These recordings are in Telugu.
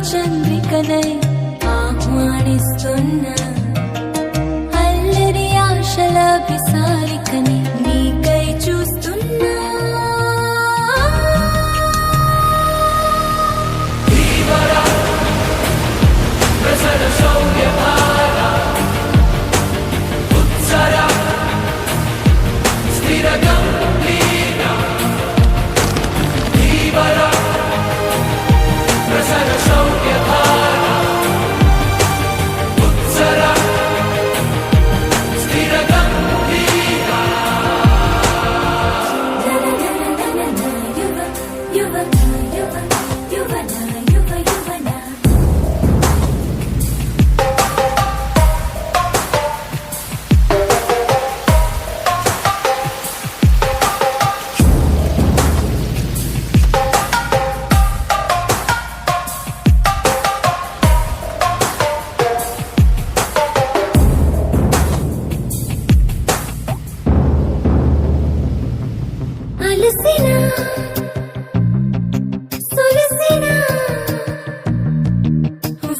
చంద్రికనై ఆహ్వానిస్తున్నా అల్లరి ఆశల విసారికని నీకై చూస్తున్నా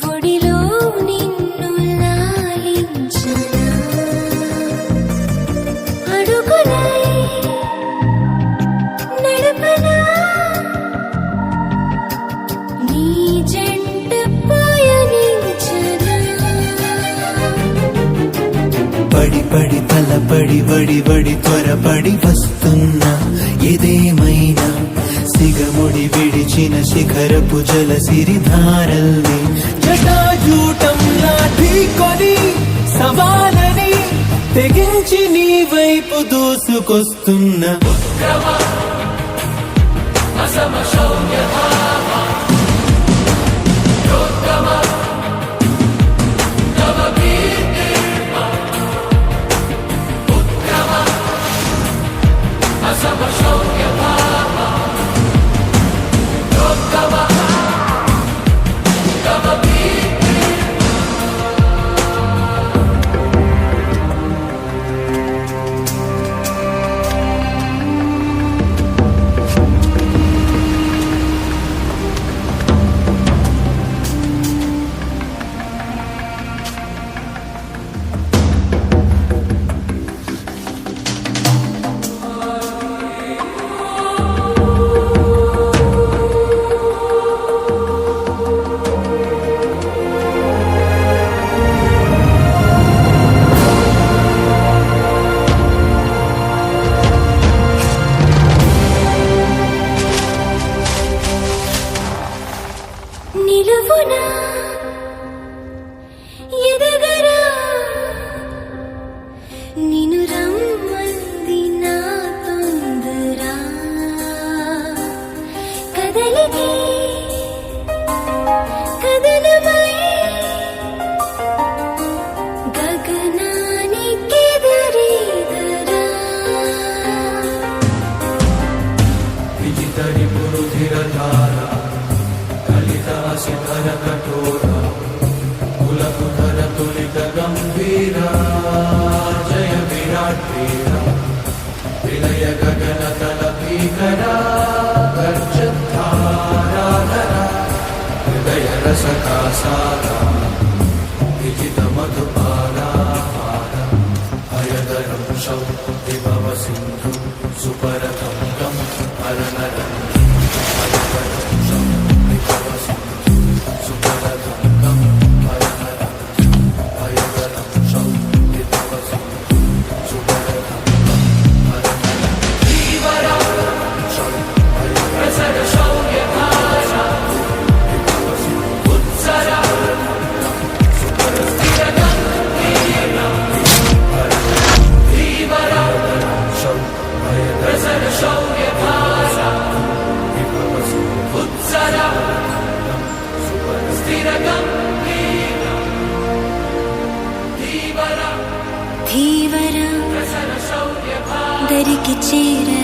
ఒడిలో నిన్ను లాలించనా అడుగులై నడపనా నీ జంట పయనించనా పడి పడి తలపడి వడి వడి త్వరపడి వస్తున్నా ఇదేమైనా సిగముడి విడిచిన శిఖరపు జల సిరిధారల్ని జటాజూటంలా ఢీకొని సవాలని తెగించి నీ వైపు దూసుకొస్తున్నా నిలువునా ఎదగరా నిన్ను రమ్మంది నా తొందరా కదలికి కదలమై గగనానికెదురీదరా విజితరి పురుధిరధార శిఖర కఠోర కులకుధర తులిత గంభీర జయ విరాట్ వీర విలయ గగన తల భీకర గర్జధారాధర హృదయ రసకాసార విజిత మధుపారా హయదరం శౌ విభవ సింధు సుపరతం గం హరనరం దగ్గరికి చేర